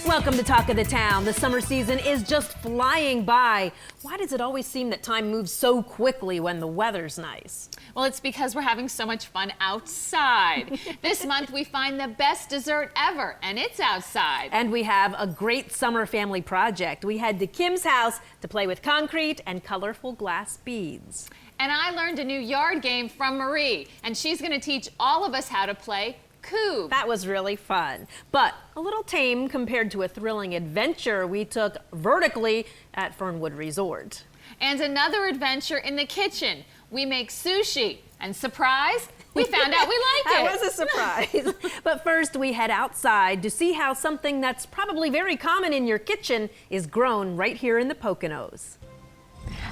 Welcome to Talk of the Town. The summer season is just flying by. Why does it always seem that time moves so quickly when the weather's nice? Well, it's because we're having so much fun outside. This month we find the best dessert ever, and it's outside. And we have a great summer family project. We head to Kim's house to play with concrete and colorful glass beads. And I learned a new yard game from Marie, and she's going to teach all of us how to play Kubb. That was really fun, but a little tame compared to a thrilling adventure we took vertically at Fernwood Resort. And another adventure in the kitchen. We make sushi, and surprise, we found out we like it. That was a surprise. But first, we head outside to see how something that's probably very common in your kitchen is grown right here in the Poconos.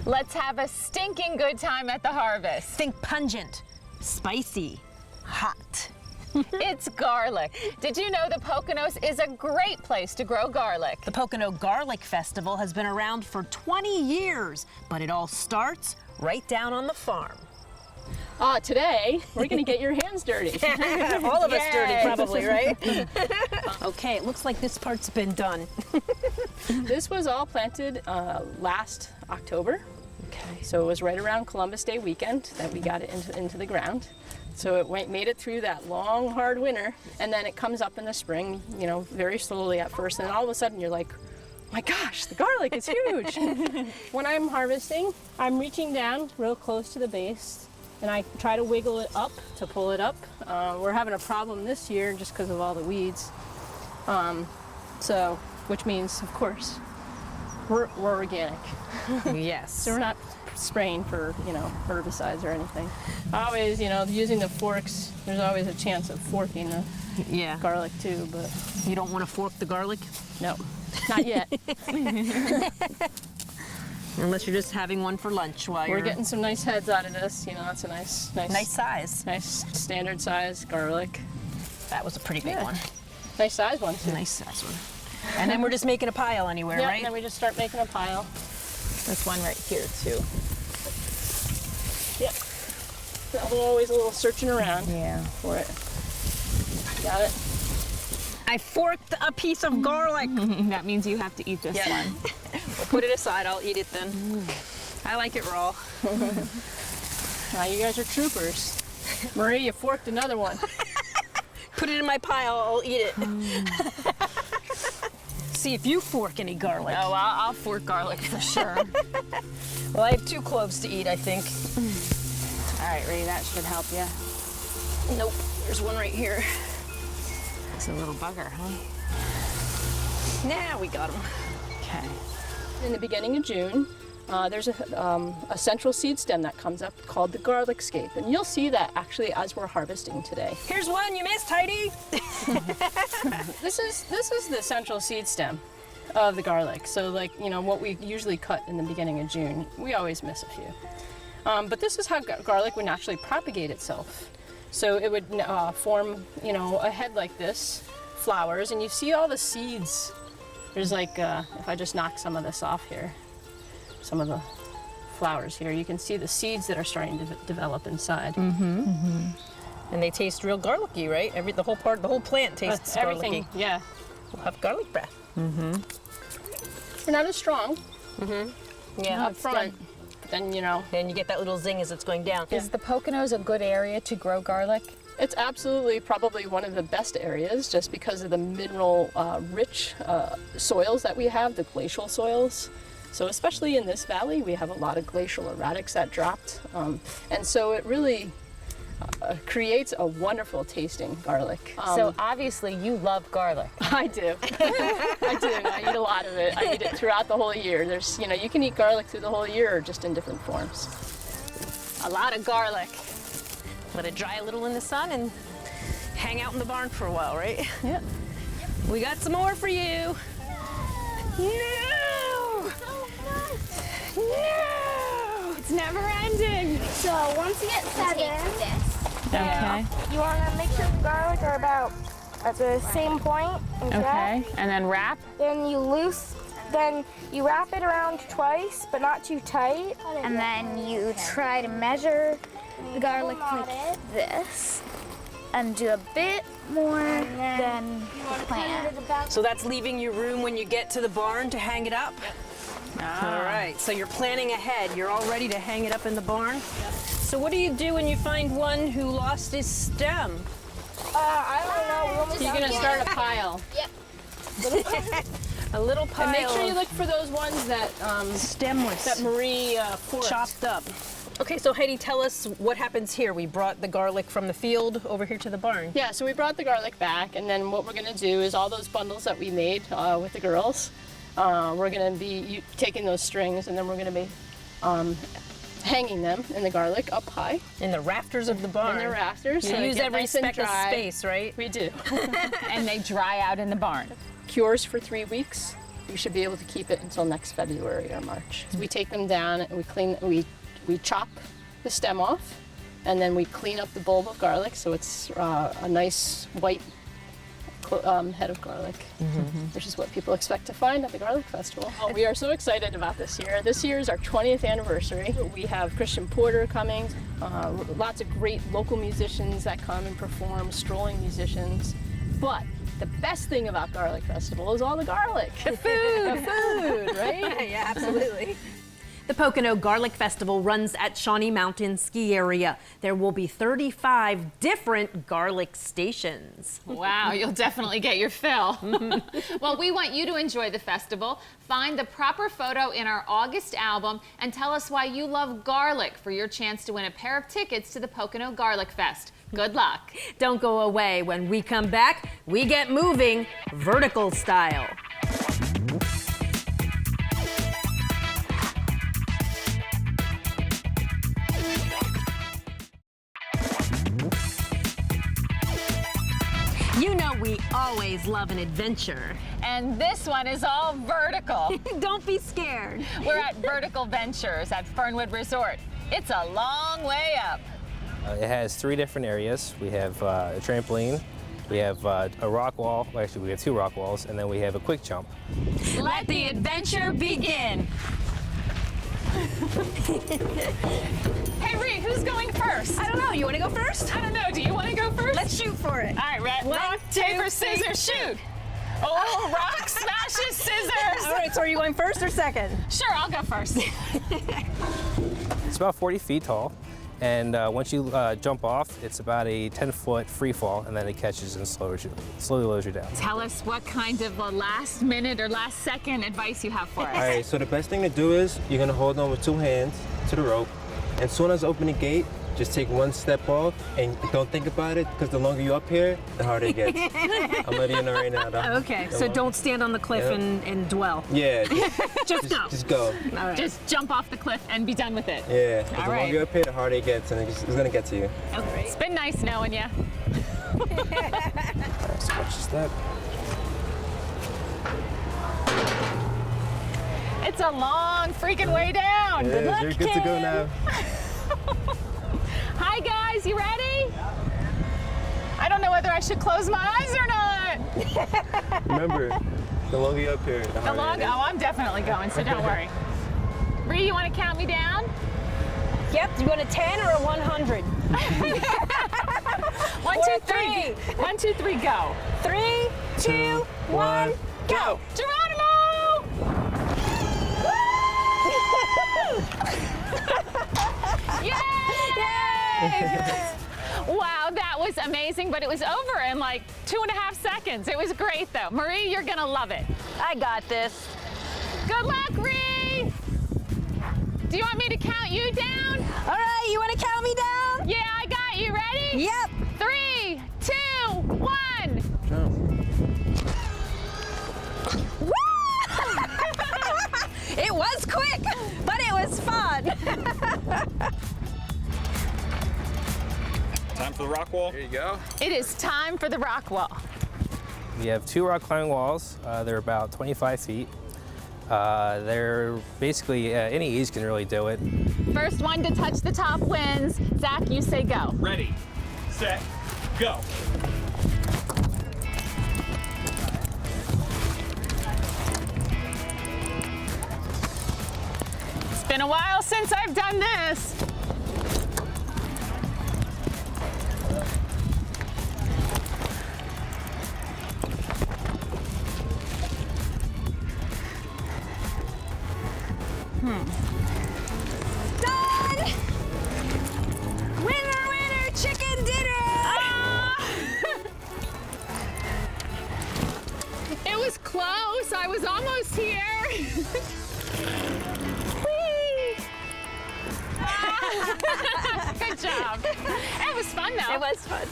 Let's have a stinking good time at the harvest. Think pungent, spicy, hot. It's garlic. Did you know the Poconos is a great place to grow garlic? The Pocono Garlic Festival has been around for 20 years, but it all starts right down on the farm. Today, we're gonna get your hands dirty. All of us dirty, probably, right? Okay, it looks like this part's been done. This was all planted last October. Okay. So it was right around Columbus Day weekend that we got it into the ground. So it made it through that long, hard winter, and then it comes up in the spring, you know, very slowly at first, and then all of a sudden you're like, oh my gosh, the garlic is huge. When I'm harvesting, I'm reaching down real close to the base, and I try to wiggle it up to pull it up. We're having a problem this year just because of all the weeds. Which means, of course, we're organic. Yes. So we're not spraying for, you know, herbicides or anything. Always, you know, using the forks, there's always a chance of forking the garlic too, but... You don't want to fork the garlic? No, not yet. Unless you're just having one for lunch while We're getting some nice heads out of this, you know, that's a nice size. Nice standard size garlic. That was a pretty big one. Nice size one too. Nice size one. And then we're just making a pile anywhere, right? And then we just start making a pile. There's one right here too. Yep. I'm always a little searching around for it. Got it? I forked a piece of garlic. That means you have to eat this one. We'll put it aside, I'll eat it then. I like it raw. Now you guys are troopers. Marie, you forked another one. Put it in my pile, I'll eat it. See if you fork any garlic. Oh, I'll fork garlic for sure. Well, I have 2 cloves to eat, I think. All right, Ray, that should help you. Nope, there's one right here. It's a little bugger, huh? Now we got him. Okay. In the beginning of June, there's a central seed stem that comes up called the garlic scape, and you'll see that actually as we're harvesting today. Here's one you missed, Heidi. This is the central seed stem of the garlic. So, like, you know, what we usually cut in the beginning of June, we always miss a few. But this is how garlic would naturally propagate itself. So it would form, you know, a head like this, flowers, and you see all the seeds. There's like, if I just knock some of this off here, some of the flowers here, you can see the seeds that are starting to develop inside. Mm-hmm. Mm-hmm. And they taste real garlicky, right? The whole plant tastes everything, garlicky. Yeah. We'll have garlic breath. Mm-hmm. We're not as strong. Mm-hmm. Yeah, up front. But then, you know. Then you get that little zing as it's going down. Is the Poconos a good area to grow garlic? It's absolutely probably one of the best areas just because of the mineral rich soils that we have, the glacial soils. So especially in this valley, we have a lot of glacial erratics that dropped. And so it really creates a wonderful tasting garlic. So obviously you love garlic. I do. I do. I eat a lot of it. I eat it throughout the whole year. There's, you know, you can eat garlic through the whole year or just in different forms. A lot of garlic. Let it dry a little in the sun and hang out in the barn for a while, right? Yeah. We got some more for you. No! No! It's never ending. So once you get 7, Okay. you want to make sure the garlic are about at the same point. And Okay, and then wrap. Then you wrap it around twice, but not too tight. And then you try to measure the garlic like this and do a bit more than planned. So that's leaving you room when you get to the barn to hang it up? All right, so you're planning ahead. You're all ready to hang it up in the barn? So what do you do when you find one who lost his stem? I don't know. So you're gonna start a pile. A little pile. And make sure you look for those ones that stemless. that Marie forked. Chopped up. Okay, so Heidi, tell us what happens here. We brought the garlic from the field over here to the barn. Yeah, so we brought the garlic back, and then what we're gonna do is all those bundles that we made with the girls, we're gonna be taking those strings, and then we're gonna be hanging them in the garlic up high. In the rafters of the barn. In the rafters. You so they use get every nice and speck of dry. space, right? We do. And they dry out in the barn. Cures for 3 weeks. We should be able to keep it until next February or March. So we take them down and we chop the stem off, and then we clean up the bulb of garlic so it's a nice white head of garlic, which is what people expect to find at the Garlic Festival. Oh, we are so excited about this year. This year is our 20th anniversary. We have Christian Porter coming, lots of great local musicians that come and perform, strolling musicians. But the best thing about Garlic Festival is all the garlic. The food, right? Yeah, absolutely. The Pocono Garlic Festival runs at Shawnee Mountain Ski Area. There will be 35 different garlic stations. Wow, you'll definitely get your fill. Well, we want you to enjoy the festival. Find the proper photo in our August album and tell us why you love garlic for your chance to win a pair of tickets to the Pocono Garlic Fest. Good luck. Don't go away. When we come back, we get moving vertical style. You know we always love an adventure. And this one is all vertical. Don't be scared. We're at Vertical Ventures at Fernwood Resort. It's a long way up. It has 3 different areas. We have a trampoline, we have a rock wall, well, actually we have 2 rock walls, and then we have a quick jump. Let the adventure begin. Hey, Ree, who's going first? I don't know. You want to go first? I don't know. Do you want to go first? Let's shoot for it. All right, Red. One, Rock, two, paper, scissors, shoot. Oh, rock, smashes, scissors. All right, so are you going first or second? Sure, I'll go first. It's about 40 feet tall, and once you jump off, it's about a 10-foot free fall, and then it catches and slowly lowers you down. Tell us what kind of last minute or last second advice you have for us. All right, so the best thing to do is you're gonna hold on with 2 hands to the rope, and as soon as I open the gate, just take 1 step off and don't think about it, because the longer you're up here, the harder it gets. I'm letting you know right now. Okay, so don't stand on the cliff and dwell. Yeah, Just go. just go. All right. Just jump off the cliff and be done with it. Yeah, 'cause All the right. longer you're up here, the harder it gets, and it's gonna get to you. Okay. It's been nice knowing you. So watch the step. It's a long freaking way down. Good luck, You're good to go now. Hi, guys. You ready? I don't know whether I should close my eyes or not. Remember, the longer you're up here, the harder it is. Oh, I'm definitely going, so don't worry. Ree, you want to count me down? Yep, you want a 10 or a 100? 1, 2, 3. 1, 2, 3, go. 3, 2, 1, go. Geronimo! Yay! Wow, that was amazing, but it was over in like 2.5 seconds. It was great though. Marie, you're gonna love it. I got this. Good luck, Ree! Do you want me to count you down? All right, you want to count me down? Yeah, I got you. Ready? Yep. 3, 2, 1. It was quick, but it was fun. Time for the rock wall. There you go. It is time for the rock wall. We have 2 rock climbing walls. They're about 25 feet. They're basically, any age can really do it. First one to touch the top wins. Zach, you say go. Ready, set, go. Been a while since I've done this. Done! Winner, winner, chicken dinner! It was close. I was almost here. Good job. It was fun though. It was fun.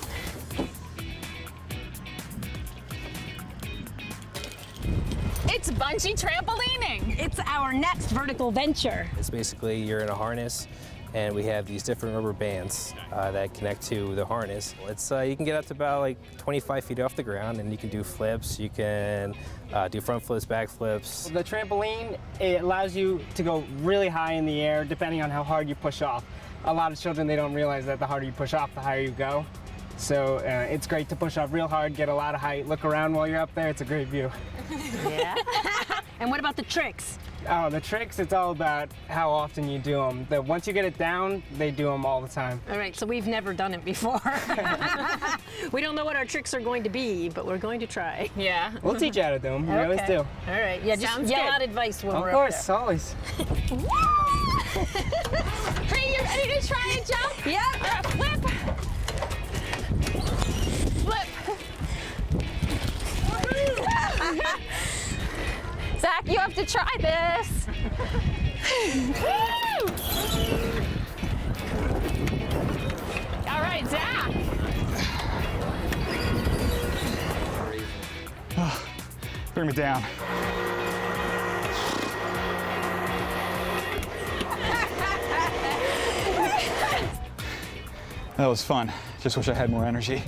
It's bungee trampolining. It's our next vertical venture. It's basically you're in a harness, and we have these different rubber bands that connect to the harness. It's you can get up to about like 25 feet off the ground, and you can do flips. You can do front flips, back flips. The trampoline, it allows you to go really high in the air depending on how hard you push off. A lot of children, they don't realize that the harder you push off, the higher you go. So it's great to push off real hard, get a lot of height, look around while you're up there. It's a great view. Yeah. And what about the tricks? Oh, the tricks, it's all about how often you do them. Once you get it down, they do them all the time. All right, so we've never done it before. We don't know what our tricks are going to be, but we're going to try. Yeah. We'll teach you how to do them. We always do. All right, yeah, just Sounds yell good. out advice when Of we're course, always. Hey, you ready to try a jump? Yep. Or a flip? Flip. Zach, you have to try this. All right, Zach. Bring me down. That was fun. Just wish I had more energy.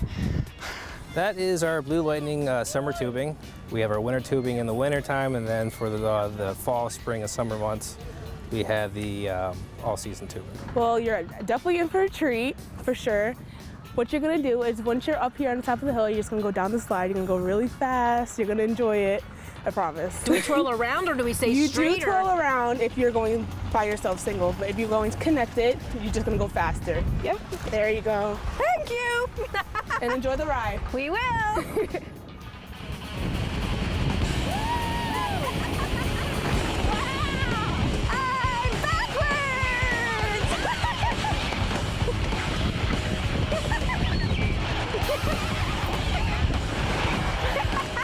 That is our Blue Lightning summer tubing. We have our winter tubing in the winter time, and then for the fall, spring, and summer months, we have the all-season tubing. Well, you're definitely in for a treat, for sure. What you're gonna do is once you're up here on the top of the hill, you're just gonna go down the slide. You're gonna go really fast. You're gonna enjoy it. I promise. Do we twirl around or do we stay You straight? do twirl around if you're going by yourself single, but if you're going connected, you're just gonna go faster. Yep. There you go. Thank you. And enjoy the ride. We will.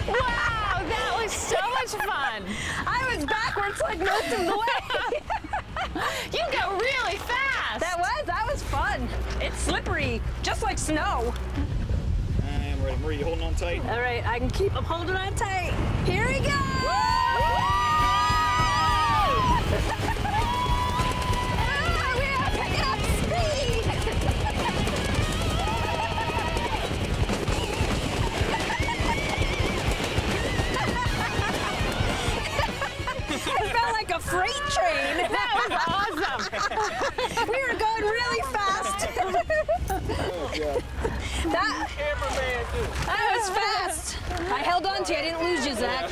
Wow, that was so much fun. I was backwards like most of the way. You go really fast. That was fun. It's slippery, just like snow. I am ready. Marie, you holding on tight? All right, I can keep. I'm holding on tight. Here we go. We are picking up speed. It felt like a freight train. That was awesome. We were going really fast. That was fast. I held on to you. I didn't lose you, Zach.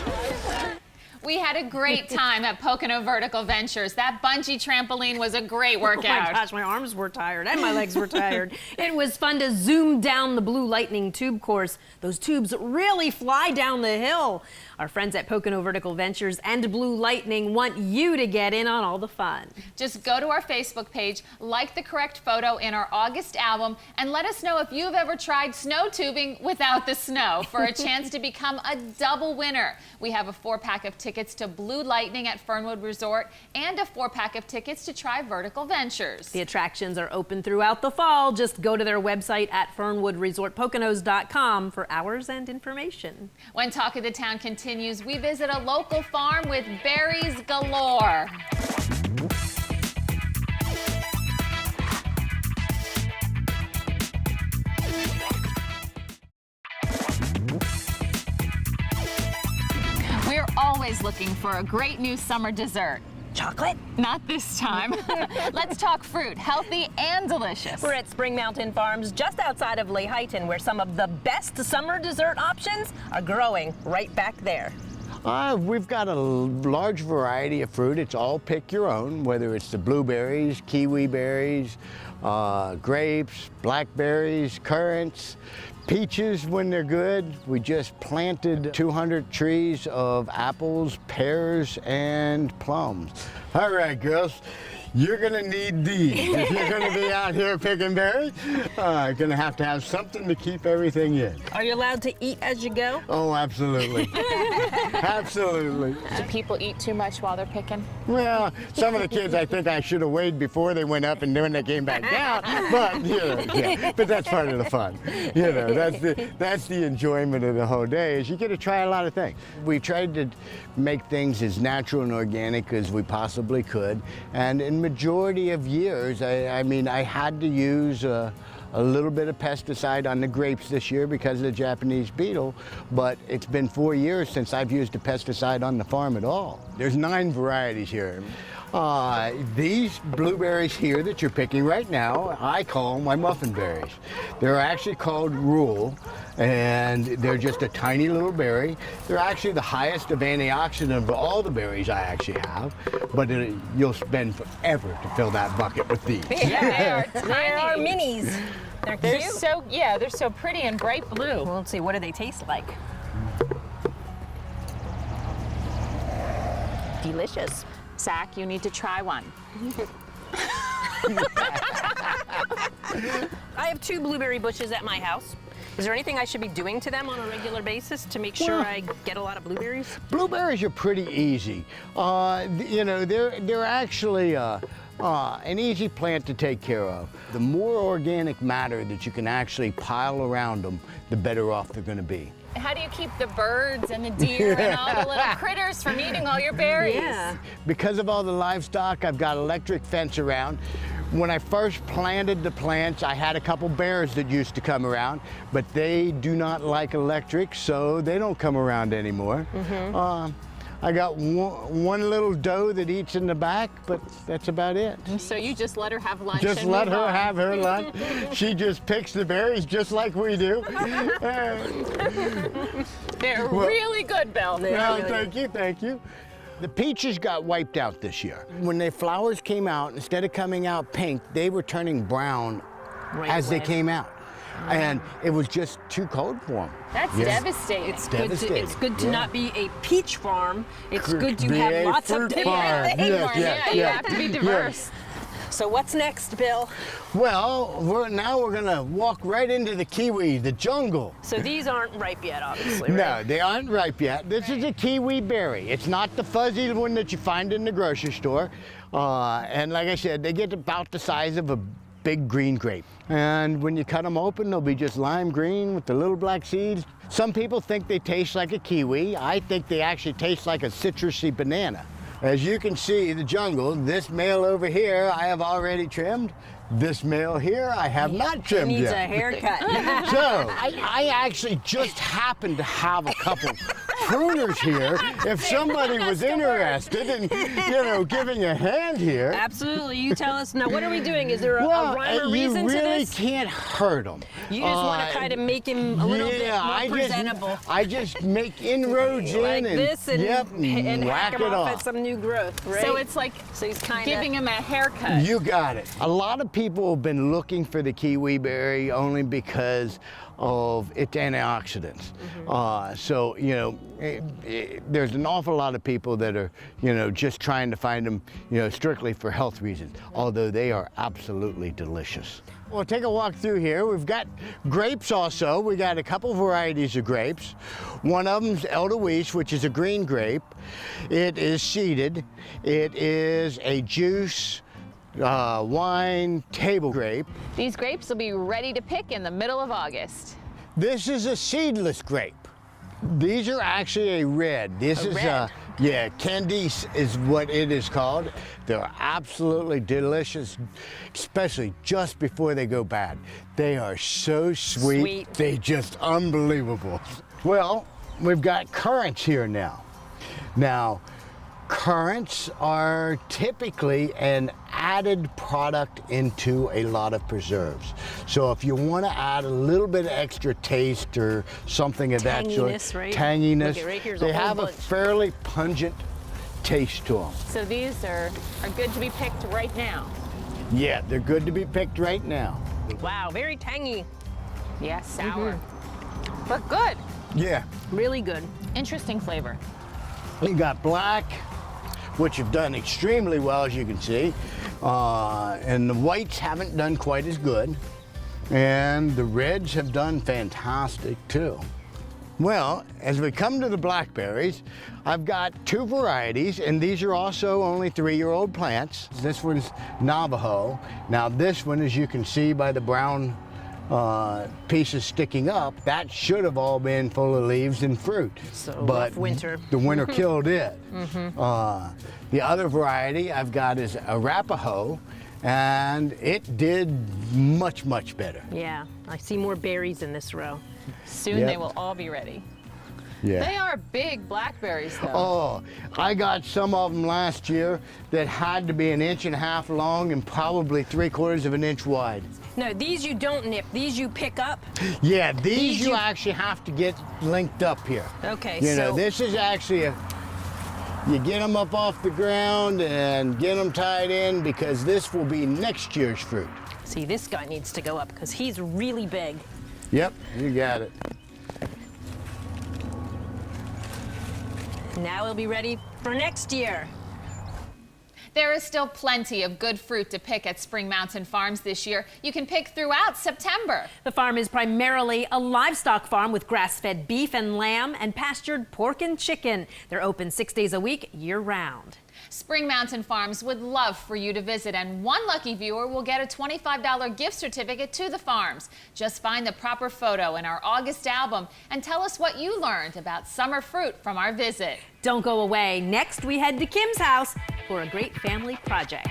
We had a great time at Pocono Vertical Ventures. That bungee trampoline was a great workout. Oh my gosh, my arms were tired and my legs were tired. It was fun to zoom down the Blue Lightning tube course. Those tubes really fly down the hill. Our friends at Pocono Vertical Ventures and Blue Lightning want you to get in on all the fun. Just go to our Facebook page, like the correct photo in our August album, and let us know if you've ever tried snow tubing without the snow for a chance to become a double winner. We have a 4-pack of tickets to Blue Lightning at Fernwood Resort and a 4-pack of tickets to try Vertical Ventures. The attractions are open throughout the fall. Just go to their website at fernwoodresortpoconos.com for hours and information. When Talk of the Town continues, we visit a local farm with berries galore. We're always looking for a great new summer dessert. Chocolate? Not this time. Let's talk fruit, healthy and delicious. We're at Spring Mountain Farms just outside of Lehighton, where some of the best summer dessert options are growing right back there. We've got a large variety of fruit. It's all pick your own, whether it's the blueberries, kiwi berries, grapes, blackberries, currants, peaches when they're good. We just planted 200 trees of apples, pears, and plums. All right, girls. You're gonna need these. If you're gonna be out here picking berries, you're gonna have something to keep everything in. Are you allowed to eat as you go? Oh, absolutely. Absolutely. Do people eat too much while they're picking? Well, some of the kids I think I should have weighed before they went up and then when they came back down, but you know, yeah. But that's part of the fun. You know, that's the enjoyment of the whole day, is you get to try a lot of things. We tried to make things as natural and organic as we possibly could, and in majority of years, I mean, I had to use a little bit of pesticide on the grapes this year because of the Japanese beetle, but it's been 4 years since I've used a pesticide on the farm at all. There's 9 varieties here. These blueberries here that you're picking right now, I call my muffin berries. They're actually called Rule, and they're just a tiny little berry. They're actually the highest of antioxidant of all the berries I actually have, but you'll spend forever to fill that bucket with these. Yeah, they are They are minis. They're cute. They're so pretty and bright blue. Well, let's see, what do they taste like? Delicious. Zach, you need to try one. I have 2 blueberry bushes at my house. Is there anything I should be doing to them on a regular basis to make sure I get a lot of blueberries? Blueberries are pretty easy. You know, they're actually an easy plant to take care of. The more organic matter that you can actually pile around them, the better off they're going to be. How do you keep the birds and the deer and all the little critters from eating all your berries? Yeah. Because of all the livestock, I've got electric fence around. When I first planted the plants, I had a couple bears that used to come around, but they do not like electric, so they don't come around anymore. I got one little doe that eats in the back, but that's about it. So you just let her have lunch. Just and let move her on. have her lunch. She just picks the berries just like we do. They're really good, Bill. Well, thank you. The peaches got wiped out this year. When the flowers came out, instead of coming out pink, they were turning brown as they came out. And it was just too cold for them. That's devastating. It's Devastating. good to not be a peach farm. It's good to Be have a lots of fruit different farm. things. Yes, You have to be diverse. So what's next, Bill? Well, now we're gonna walk right into the kiwi, the jungle. So these aren't ripe yet, obviously, No, right? they aren't ripe yet. This is a kiwi berry. It's not the fuzzy one that you find in the grocery store. And like I said, they get about the size of a big green grape. And when you cut them open, they'll be just lime green with the little black seeds. Some people think they taste like a kiwi. I think they actually taste like a citrusy banana. As you can see, the jungle, this male over here, I have already trimmed. This male here, I have not trimmed Needs yet. a haircut. So, I actually just happened to have a couple pruners here. If somebody was interested in, giving a hand here. Absolutely. You tell us. Now, what are we doing? Is there a rhyme or you reason to really this? can't hurt them. You just want to kind of make him a little bit more presentable. I just make inroads like in and, this and, and whack whack him it off off. at some new growth, right? So it's like he's kind giving him a haircut. You got it. A lot of people have been looking for the kiwi berry only because of its antioxidants. So, there's an awful lot of people that are, just trying to find them, strictly for health reasons, although they are absolutely delicious. We'll take a walk through here. We've got grapes also. We got a couple varieties of grapes. One of them's Edelweiss, which is a green grape. It is seeded. It is a juice wine table grape. These grapes will be ready to pick in the middle of August. This is a seedless grape. These are actually a red. This is red. Candice is what it is called. They're absolutely delicious, especially just before they go bad. They are so sweet. They just unbelievable. Well, we've got currants here now. Now, currants are typically an added product into a lot of preserves. So if you want to add a little bit of extra taste or something of that sort, Tanginess, right? tanginess, Look, right here's they a whole have a bunch. fairly pungent taste to them. So these are good to be picked right now. Yeah, they're good to be picked right now. Wow, very tangy. Yeah, sour. But good. Yeah. Really good. Interesting flavor. You got black, which have done extremely well, as you can see. And the whites haven't done quite as good. And the reds have done fantastic too. Well, as we come to the blackberries, I've got two varieties, and these are also only 3-year-old plants. This one's Navajo. Now this one, as you can see by the brown pieces sticking up, that should have all been full of leaves and fruit. So but rough winter. The winter killed it. The other variety I've got is Arapaho, and it did much, much better. Yeah, I see more berries in this row. Soon Yep. they will all be ready. Yeah. They are big blackberries, though. Oh, I got some of them last year that had to be 1.5 inches long and probably 3/4 of an inch wide. No, these you don't nip. These you pick up. Yeah, these These you you- actually have to get linked up here. Okay, You know, so this is actually you get them up off the ground and get them tied in, because this will be next year's fruit. see, this guy needs to go up because he's really big. Yep, you got it. Now he'll be ready for next year. There is still plenty of good fruit to pick at Spring Mountain Farms this year. You can pick throughout September. The farm is primarily a livestock farm with grass-fed beef and lamb and pastured pork and chicken. They're open 6 days a week, year-round. Spring Mountain Farms would love for you to visit, and one lucky viewer will get a $25 gift certificate to the farms. Just find the proper photo in our August album and tell us what you learned about summer fruit from our visit. Don't go away. Next, we head to Kim's house for a great family project.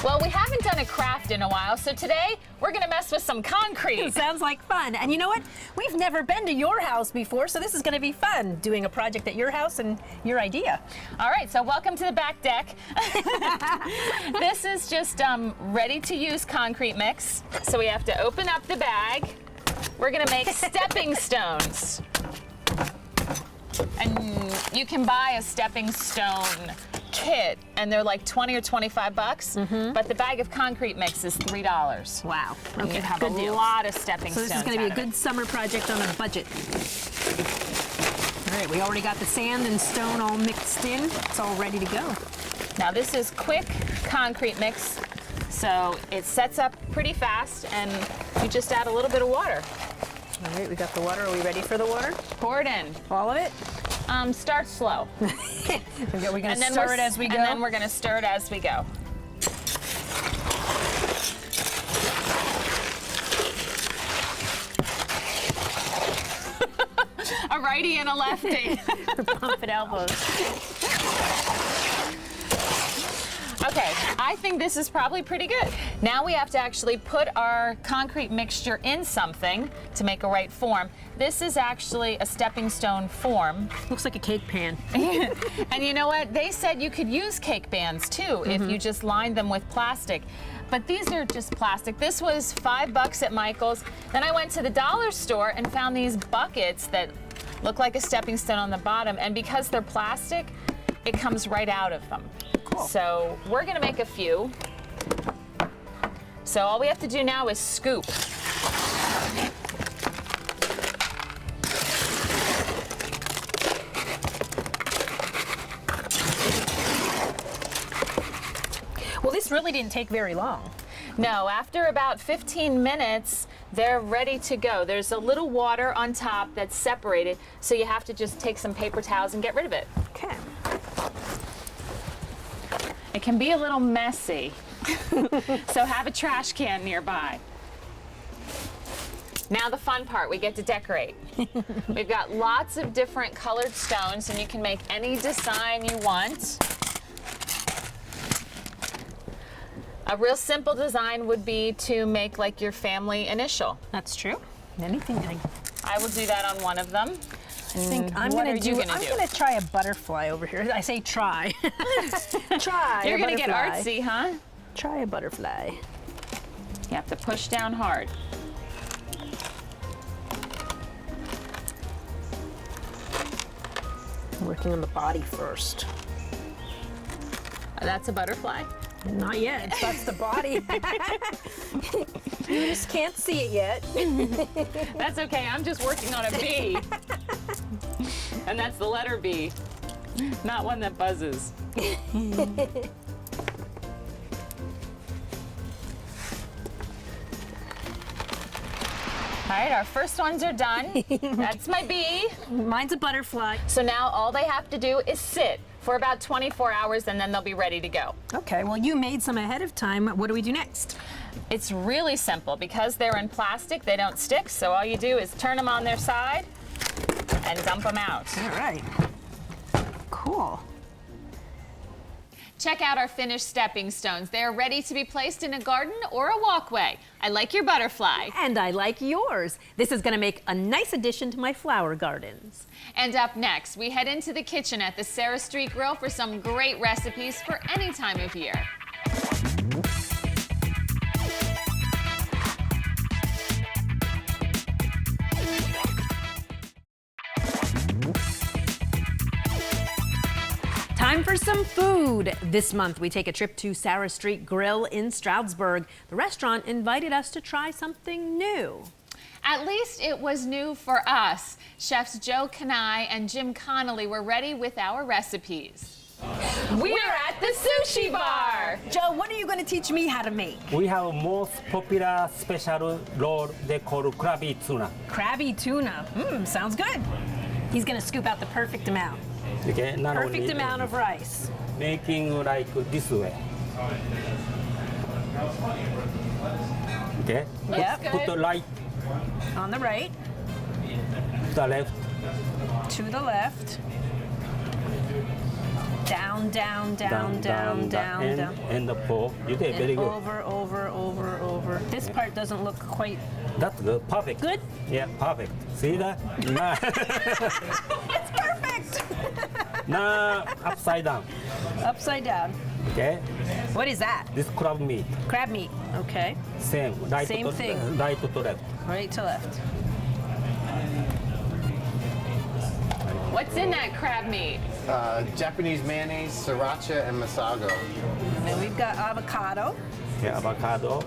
Well, we haven't done a craft in a while, so today we're going to mess with some concrete. Sounds like fun. And you know what? We've never been to your house before, so this is going to be fun, doing a project at your house and your idea. All right, so welcome to the back deck. This is just ready-to-use concrete mix. So we have to open up the bag. We're going to make stepping stones. And you can buy a stepping stone kit, and they're like 20 or 25 bucks, but the bag of concrete mix is $3. Wow. And Okay, you have good a deal. lot of stepping So stones. this is going to be a out of good it. summer project on a budget. All right, we already got the sand and stone all mixed in. It's all ready to go. Now this is quick concrete mix, so it sets up pretty fast, and you just add a little bit of water. All right, we got the water. Are we ready for the water? Pour it in. All of it? Start slow. We're going to And then stir it as we go? And then we're going to stir it as we go. A righty and a lefty. Pump it elbows. Okay, I think this is probably pretty good. Now we have to actually put our concrete mixture in something to make a right form. This is actually a stepping stone form. Looks like a cake pan. And you know what? They said you could use cake bands too if you just lined them with plastic. But these are just plastic. This was $5 at Michael's. Then I went to the dollar store and found these buckets that look like a stepping stone on the bottom. And because they're plastic, it comes right out of them. Cool. So we're gonna make a few. So all we have to do now is scoop. Well, this really didn't take very long. No, after about 15 minutes, they're ready to go. There's a little water on top that's separated, so you have to just take some paper towels and get rid of it. Okay. It can be a little messy, so have a trash can nearby. Now the fun part, we get to decorate. We've got lots of different colored stones, and you can make any design you want. A real simple design would be to make like your family initial. That's true. Anything. I will do that on one of them. I think I'm gonna try a butterfly over here. I say try. Try. You're gonna get butterfly. artsy, huh? Try a butterfly. You have to push down hard. Working on the body first. That's a butterfly? Not yet. That's the body. You just can't see it yet. That's okay. I'm just working on a bee. And that's the letter B, not one that buzzes. All right, our first ones are done. That's my bee. Mine's a butterfly. So now all they have to do is sit for about 24 hours and then they'll be ready to go. Okay, well, you made some ahead of time. What do we do next? It's really simple. Because they're in plastic, they don't stick, so all you do is turn them on their side and dump them out. All right. Cool. Check out our finished stepping stones. They are ready to be placed in a garden or a walkway. I like your butterfly. And I like yours. This is going to make a nice addition to my flower gardens. And up next, we head into the kitchen at the Sarah Street Grill for some great recipes for any time of year. Time for some food. This month, we take a trip to Sarah Street Grill in Stroudsburg. The restaurant invited us to try something new. At least it was new for us. Chefs Joe Kanai and Jim Connolly were ready with our recipes. We're at the sushi bar. Joe, what are you going to teach me how to make? We have most popular special roll they call crabby tuna. Crabby tuna. Sounds good. He's going to scoop out the perfect amount. Okay, not Perfect only amount of rice. making like this way. Okay. Yep. Put the right, On the right, the left. to the left. Down, down, down, down, down, and, down. And the four. You did very And good. over, over, over, over. This part doesn't look quite That's good. Perfect. good. Yeah, perfect. See that? Now, It's perfect. now upside down. Upside down. Okay. What is that? This crab meat. Crab meat. Okay. Same. Right Same to, thing. Right to left. Right to left. What's in that crab meat? Japanese mayonnaise, sriracha, and masago. And then we've got avocado. Yeah, avocado.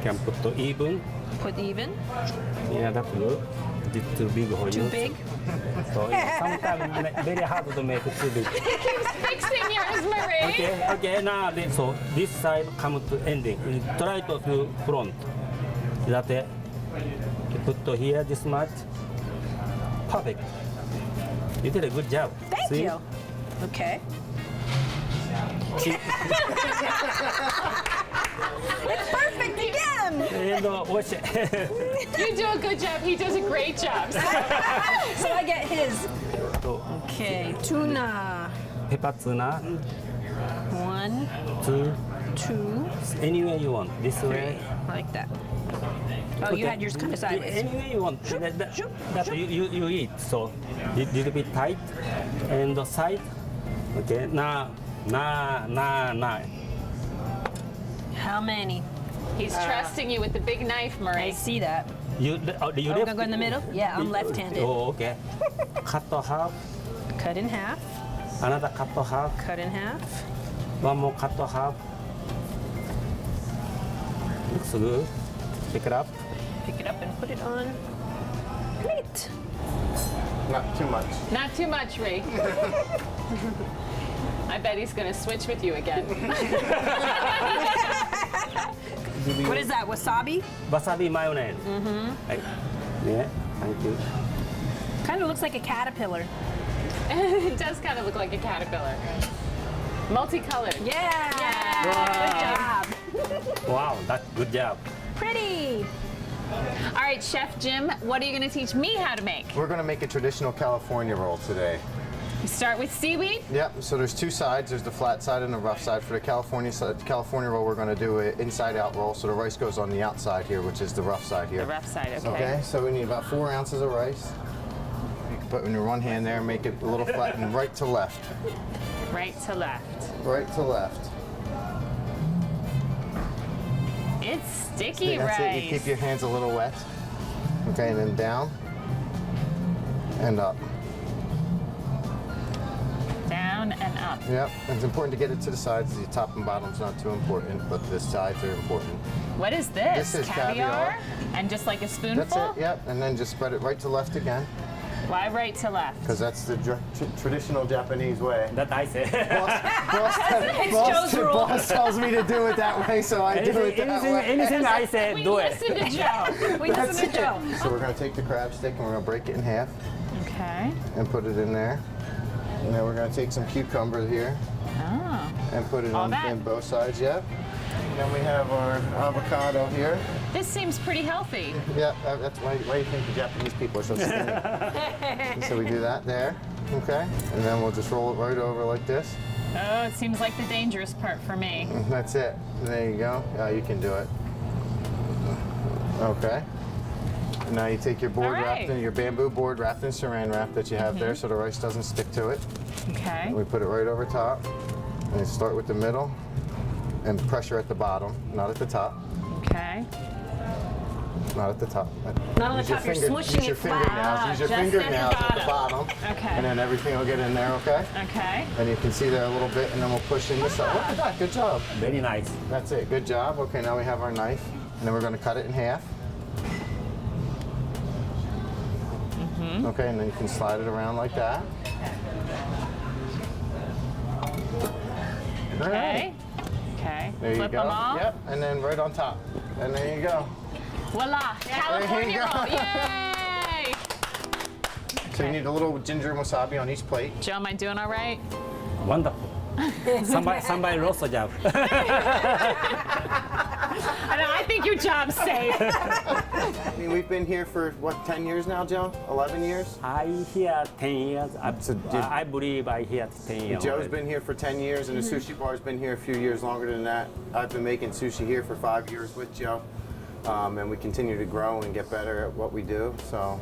Can put the even. Put even. Yeah, that's good. It's too big for you. Too big. So sometimes very hard to make it too big. He keeps fixing yours, Marie. Okay, now so this side come to ending. You try to do front. That it. You put to here this much. Perfect. You did a good job. Thank See? you. Okay. It's perfect again. And watch it. You do a good job. He does a great job. So I get his. So, Okay, tuna. pepper tuna. 1, 2. 2, Anywhere you want. This 3. way. Like that. Oh, you had yours kind of sideways. Anywhere you want. That you eat. So little bit tight and the side. Okay. Now. How many? He's trusting you with the big knife, I Marie. see that. You Are we left. gonna go in the middle? Yeah, I'm left-handed. Oh, okay. Cut to half. Cut in half. Another cut to half. Cut in half. One more cut to half. Looks good. Pick it up. Pick it up and put it on. Great. Not too much. Not too much, Ree. I bet he's going to switch with you again. What is that? Wasabi? Wasabi mayonnaise. Right. Yeah. Thank you. Kind of looks like a caterpillar. It does kind of look like a caterpillar. Multicolored. Yeah. Good job. Wow, that's good job. Pretty. All right, Chef Jim, what are you going to teach me how to make? We're going to make a traditional California roll today. We start with seaweed. Yep, so there's two sides. There's the flat side and the rough side. For the California side, California roll, we're going to do an inside-out roll. So the rice goes on the outside here, which is the rough side here. The rough side, okay. Okay, so we need about 4 ounces of rice. You can put in your one hand there and make it a little flat and right to left. Right to left. Right to left. It's sticky That's rice. it. You keep your hands a little wet. Okay, and then down and up. Down and up. Yep, and it's important to get it to the sides. The top and bottom's not too important, but the sides are important. What is this? This is caviar. And just like a spoonful? That's it, yep, and then just spread it right to left again. Why right to left? Because that's the traditional Japanese way. That I say. Boss tells me to do it that way, so I do it that way. Anything I say, We do it. listen to Joe. We listen to Joe. So we're going to take the crab stick and we're going to break it in half Okay. and put it in there. And then we're going to take some cucumber here Oh. and put it All on that? in both sides, yep. And then we have our avocado here. This seems pretty healthy. Yeah, that's why you think the Japanese people are so skinny. So we do that there, okay? And then we'll just roll it right over like this. Oh, it seems like the dangerous part for me. That's it. There you go. Yeah, you can do it. Okay. And now you take your board wrapped in your bamboo board wrapped in saran wrap that you have there, so the rice doesn't stick to it. Okay. And we put it right over top. And you start with the middle and pressure at the bottom, not at the top. Okay. Not at the top. Not on the Use your top, you're finger- smushing use your it flat. fingernails. Use your Just fingernails at the at the bottom. Okay. And then everything will get in there, okay? Okay. And you can see there a little bit, and then we'll push in the side. Look at that, good job. Very nice. That's it, good job. Okay, now we have our knife, and then we're gonna cut it in half. Okay, and then you can slide it around like that. All Okay. right. Okay. There you Flip go. them all. Yep, and then right on top. And there you go. Voila. California go. roll. Yay! So you need a little ginger and wasabi on each plate. Joe, am I doing all right? Wonderful. Somebody roast job. I think your job's safe. I mean, we've been here for, what, 10 years now, Joe? 11 years? I here 10 years. So I believe I here 10 years. Joe's already. been here for 10 years, and the sushi bar's been here a few years longer than that. I've been making sushi here for 5 years with Joe, and we continue to grow and get better at what we do. So,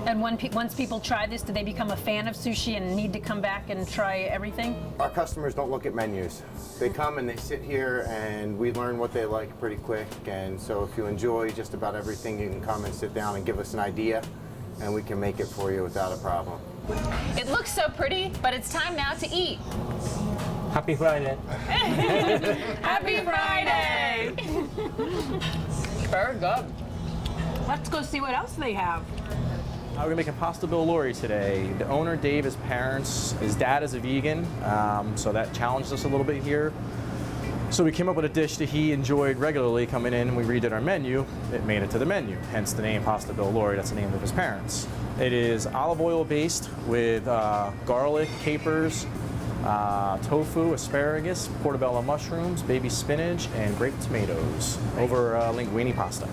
And once people try this, do they become a fan of sushi and need to come back and try everything? our customers don't look at menus. They come and they sit here, and we learn what they like pretty quick. And so, if you enjoy just about everything, you can come and sit down and give us an idea, and we can make it for you without a problem. It looks so pretty, but it's time now to eat. Happy Friday. Happy Friday! Very good. Let's go see what else they have. We're gonna make a pasta bellori today. The owner, Dave, his parents, his dad is a vegan, so that challenged us a little bit here. So we came up with a dish that he enjoyed regularly coming in, and we redid our menu. It made it to the menu, hence the name pasta bellori. That's the name of his parents. It is olive oil based with garlic, capers, tofu, asparagus, portobello mushrooms, baby spinach, and grape tomatoes over linguine pasta.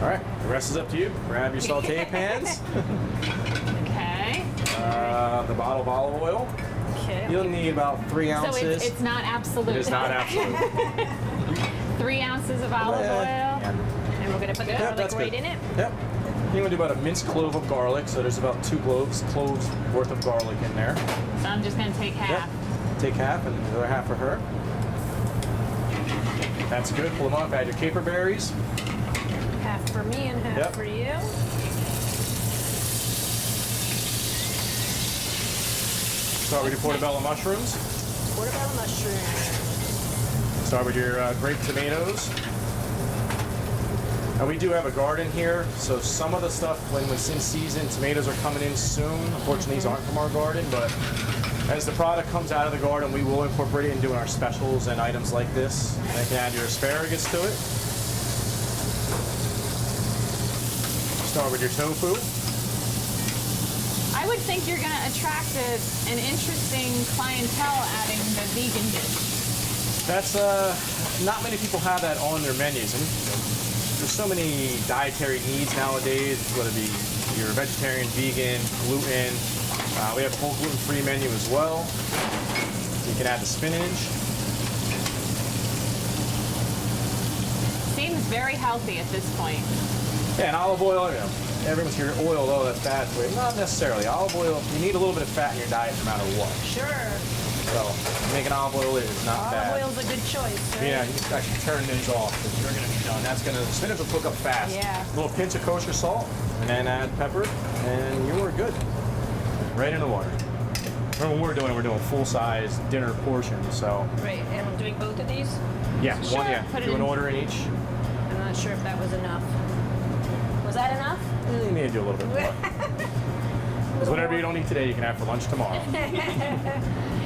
All right, the rest is up to you. Grab your saute pans, Okay. the bottle of olive oil. Okay. You'll need about 3 So ounces. it's not absolute. It is not absolute. 3 ounces of olive oil. Yeah. And we're gonna put the Yep, garlic that's right good. in it. Yep. You're gonna do about a minced clove of garlic, so there's about 2 cloves worth of garlic in there. So I'm just gonna take half. Take half and the other half for her. That's good. Pull them off. Add your caper berries. Half for me and half Yep. for you. Start with your portobello mushrooms. Portobello mushroom. Start with your grape tomatoes. Now we do have a garden here, so some of the stuff when it's in season, tomatoes are coming in soon. Unfortunately, these aren't from our garden, but as the product comes out of the garden, we will incorporate it into our specials and items like this. And you can add your asparagus to it. Start with your tofu. I would think you're gonna attract an interesting clientele adding the vegan dish. That's not many people have that on their menus. And there's so many dietary needs nowadays, whether it be you're vegetarian, vegan, gluten. We have a whole gluten-free menu as well. You can add the spinach. Seems very healthy at this point. Yeah, and olive oil, you know, everyone's here, oil, oh, that's bad for you. Not necessarily. Olive oil, you need a little bit of fat in your diet no matter what. Sure. So, making olive oil is not bad. Olive oil's a good choice, right? Yeah, you can actually turn this off because you're going to be done. That's going to, the spinach will cook up fast. Yeah. A little pinch of kosher salt, and then add pepper, and you are good. Right in the water. Remember what we're doing full-size dinner portions, so. Right, and I'm doing both of these? Yeah, Sure, one, yeah. put it Do an in. order in each. I'm not sure if that was enough. Was that enough? You need to do a little bit more. Because whatever you don't eat today, you can have for lunch tomorrow.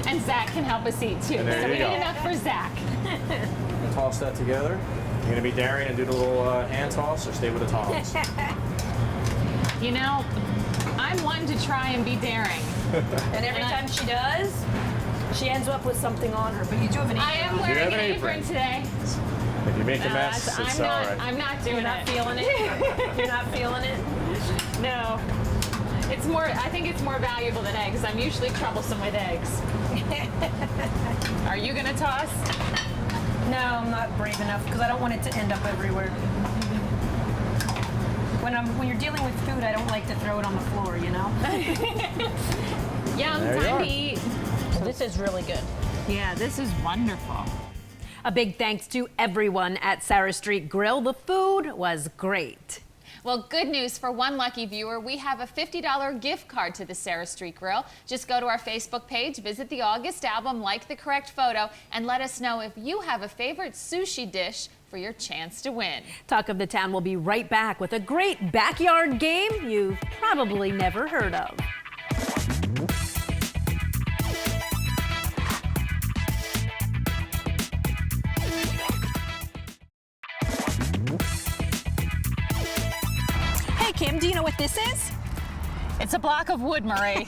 And Zach can help us eat too. And there So you we go. need enough for Zach. Toss that together. You're going to be daring and do the little hand toss, or stay with the tongs. You know, I'm one to try and be daring. And every time she does, she ends up with something on her. But you do have an apron. I am You have wearing an an apron apron. today. If you make a mess, that's- it's I'm all not, right. I'm not doing You're not it. feeling it? You're not feeling it? No. It's more, I think it's more valuable than eggs. I'm usually troublesome with eggs. Are you gonna toss? No, I'm not brave enough because I don't want it to end up everywhere. When you're dealing with food, I don't like to throw it on the floor, you know? Yum, There you time are. to eat. So this is really good. Yeah, this is wonderful. A big thanks to everyone at Sarah Street Grill. The food was great. Well, good news for one lucky viewer. We have a $50 gift card to the Sarah Street Grill. Just go to our Facebook page, visit the August album, like the correct photo, and let us know if you have a favorite sushi dish for your chance to win. Talk of the Town will be right back with a great backyard game you've probably never heard of. Hey Kim, do you know what this is? It's a block of wood, Marie.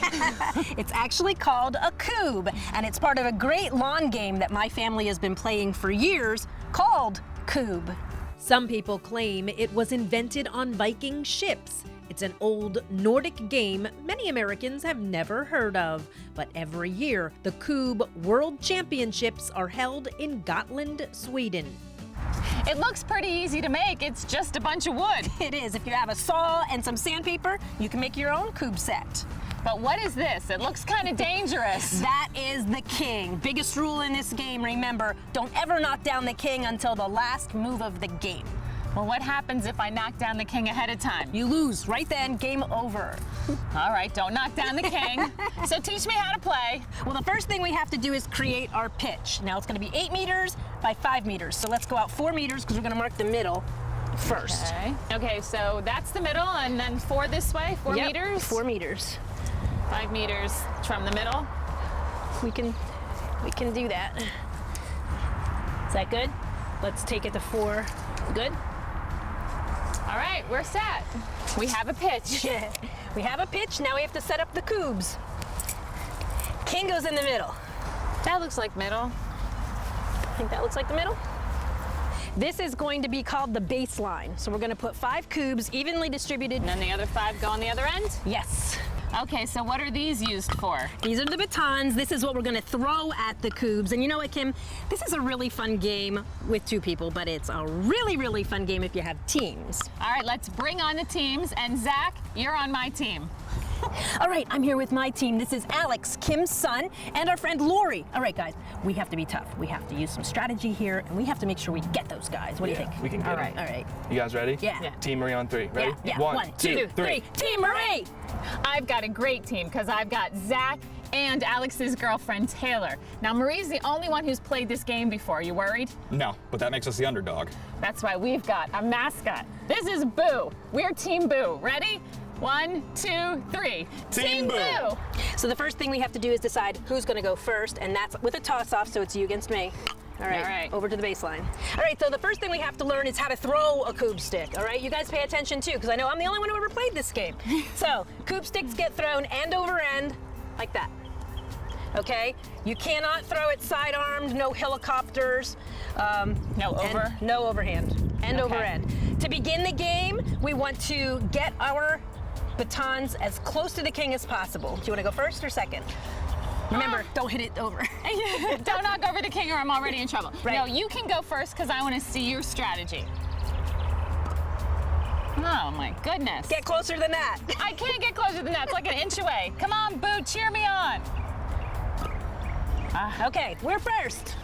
It's actually called a Kubb, and it's part of a great lawn game that my family has been playing for years called Kubb. Some people claim it was invented on Viking ships. It's an old Nordic game many Americans have never heard of. But every year, the Kubb World Championships are held in Gotland, Sweden. It looks pretty easy to make. It's just a bunch of wood. It is. If you have a saw and some sandpaper, you can make your own Kubb set. But what is this? It looks kind of dangerous. That is the king. Biggest rule in this game, remember, don't ever knock down the king until the last move of the game. Well, what happens if I knock down the king ahead of time? You lose. Right then, game over. All right, don't knock down the king. So teach me how to play. Well, the first thing we have to do is create our pitch. Now, it's going to be 8 meters by 5 meters. So let's go out 4 meters because we're going to mark the middle first. Okay, so that's the middle, and then 4 this way, 4 Yep, meters? 4 meters. 5 meters from the middle. We can do that. Is that good? Let's take it to 4. Good? All right, we're set. We have a pitch. We have a pitch. Now we have to set up the Kubbs. King goes in the middle. That looks like middle. I think that looks like the middle. This is going to be called the baseline. So we're going to put 5 Kubbs evenly distributed. And then the other 5 go on the other end? Yes. Okay, so what are these used for? These are the batons. This is what we're going to throw at the Kubbs. And you know what, Kim? This is a really fun game with 2 people, but it's a really, really fun game if you have teams. All right, let's bring on the teams. And Zach, you're on my team. All right, I'm here with my team. This is Alex, Kim's son, and our friend Lori. All right, guys, we have to be tough. We have to use some strategy here, and we have to make sure we get those guys. What do you think? We can get All them. right, all right. You guys ready? Yeah. Team Marie on 3. Ready? Yeah. 1, 2, 3. Team Marie! I've got a great team because I've got Zach and Alex's girlfriend, Taylor. Now, Marie's the only one who's played this game before. You worried? No, but that makes us the underdog. That's why we've got a mascot. This is Boo. We're Team Boo. Ready? 1, 2, 3. Team Boo. So the first thing we have to do is decide who's going to go first, and that's with a toss-off, so it's you against me. All right, over to the baseline. All right, so the first thing we have to learn is how to throw a Kubb stick, all right? You guys pay attention, too, because I know I'm the only one who ever played this game. So Kubb sticks get thrown end over end, like that. Okay? You cannot throw it side-armed, no helicopters. No over? No overhand. End over end. To begin the game, we want to get our batons as close to the king as possible. Do you want to go first or second? Remember, don't hit it over. Don't knock over the king or I'm already in trouble. Right. No, you can go first because I want to see your strategy. Oh my goodness. Get closer than that. I can't get closer than that. It's like an inch away. Come on, Boo, cheer me on. Okay, we're first.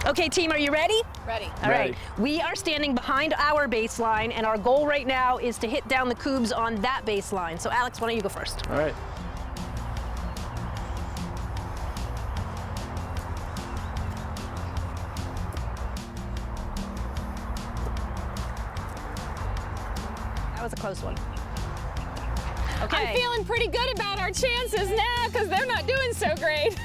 Okay, team, are you ready? Ready. All right. We are standing behind our baseline, and our goal right now is to hit down the cubes on that baseline. So, Alex, why don't you go first? All right. That was a close one. Okay. I'm feeling pretty good about our chances now because they're not doing so great.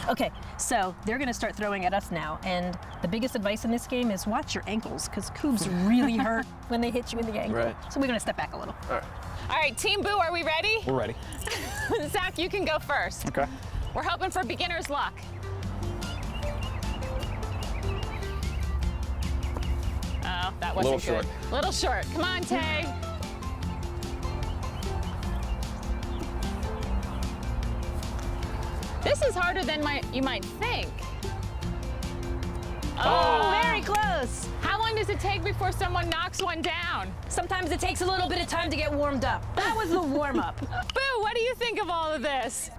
Okay, so they're gonna start throwing at us now, and the biggest advice in this game is watch your ankles, because cubes really hurt when they hit you in the ankle. Right. So we're gonna step back a little. All right. All right, Team Boo, are we ready? We're ready. Zach, you can go first. Okay. We're hoping for beginner's luck. Oh, that wasn't Little good. short. Little short. Come on, Tay. This is harder than you might think. Oh, very close. How long does it take before someone knocks one down? Sometimes it takes a little bit of time to get warmed up. That was the warm-up. Boo, what do you think of all of this?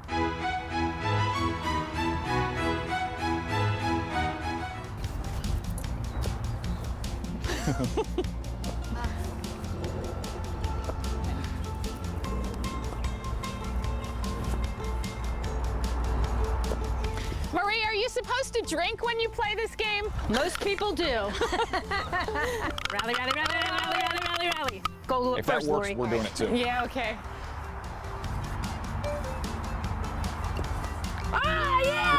Marie, are you supposed to drink when you play this game? Most people do. Rally, rally, rally, rally, rally, rally, rally. Go If first, that works, Lori. we're doing it too. Yeah, okay. Ah, yeah!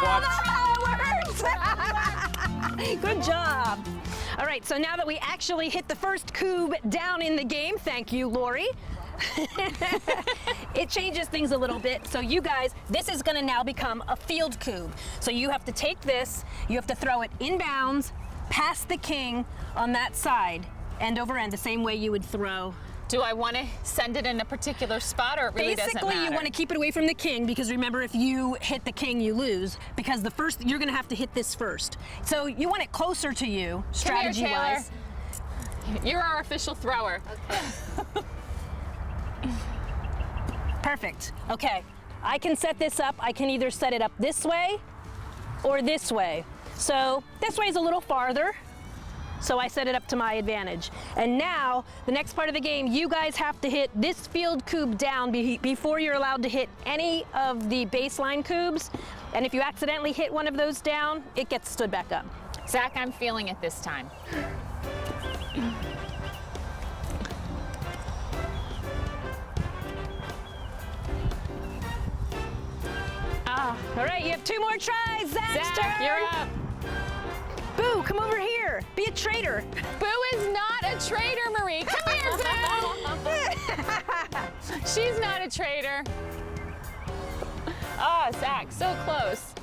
That worked! Good job. All right, so now that we actually hit the first cube down in the game, thank you, Lori. It changes things a little bit. So you guys, this is gonna now become a field cube. So you have to take this, you have to throw it inbounds, past the king on that side, end over end, the same way you would throw. Do I want to send it in a particular spot, or it really doesn't matter? Basically, you want to keep it away from the king, because remember, if you hit the king, you lose, because the first, you're gonna have to hit this first. So you want it closer to you, strategy-wise. You're our official thrower. Okay. Perfect. Okay, I can set this up. I can either set it up this way or this way. So this way is a little farther, so I set it up to my advantage. And now, the next part of the game, you guys have to hit this field cube down before you're allowed to hit any of the baseline cubes. And if you accidentally hit one of those down, it gets stood back up. Zach, I'm feeling it this time. All right, you have 2 more tries. Zach's Zach, turn. you're up. Boo, come over here. Be a traitor. Boo is not a traitor, Marie. Come here, Boo. She's not a traitor. Ah, Zach, so close.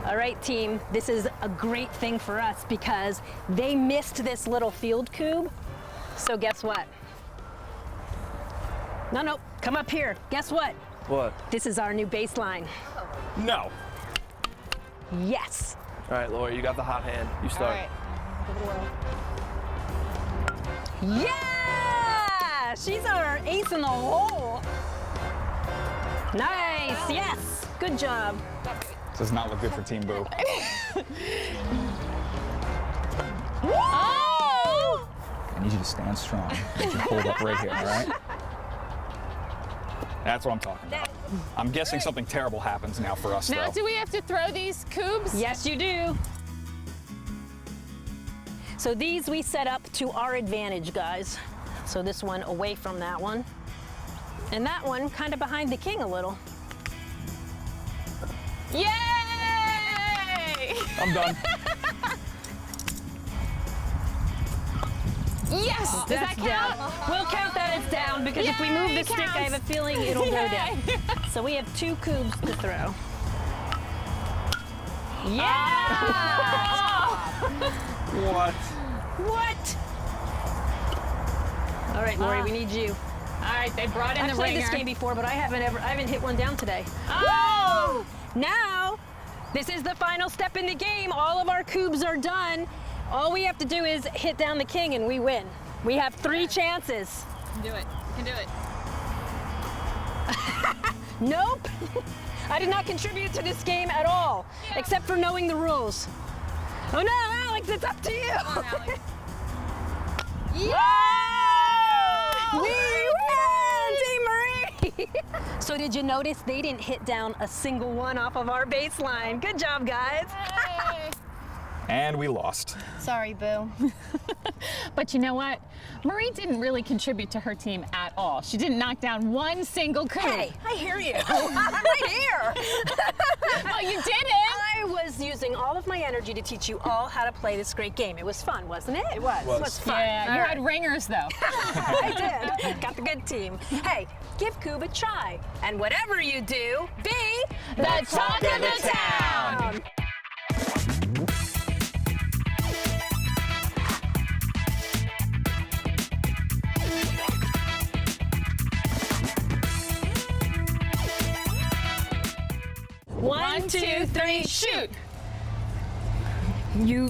All right, team, this is a great thing for us because they missed this little field cube. So guess what? No, come up here. Guess what? What? This is our new baseline. No. Yes. All right, Lori, you got the hot hand. You start. All right. Yeah! She's our ace in the hole. Nice, yes. Good job. This does not look good for Team Boo. Oh! I need you to stand strong. Get your hold up right here, all right? That's what I'm talking about. I'm guessing something terrible happens now for us, Now, though. do we have to throw these cubes? Yes, you do. So these we set up to our advantage, guys. So this one away from that one. And that one kind of behind the king a little. Yay! I'm done. Yes! Does that count? We'll count that as down because if we move the stick, I have a feeling it'll go down. So we have 2 cubes to throw. Yeah! What? What? All right, Lori, we need you. All right, they brought in I've the played ringer. this game before, but I haven't hit one down today. Oh! Now, this is the final step in the game. All of our Kubbs are done. All we have to do is hit down the king and we win. We have 3 chances. You can do it. You can do it. Nope. I did not contribute to this game at all, except for knowing the rules. Oh no, Alex, it's up to you. Come on, Alex. We win, Team Marie. So did you notice they didn't hit down a single one off of our baseline? Good job, guys. And we lost. Sorry, Boo. But you know what? Marie didn't really contribute to her team at all. She didn't knock down one single coup. Hey, I hear you. I'm right here. Well, you didn't. I was using all of my energy to teach you all how to play this great game. It was fun, wasn't it? It was fun. Yeah, you had ringers though. I did. Got the good team. Hey, give Kubb a try. And whatever you do, be The talk of the town. One, two, three, shoot. You.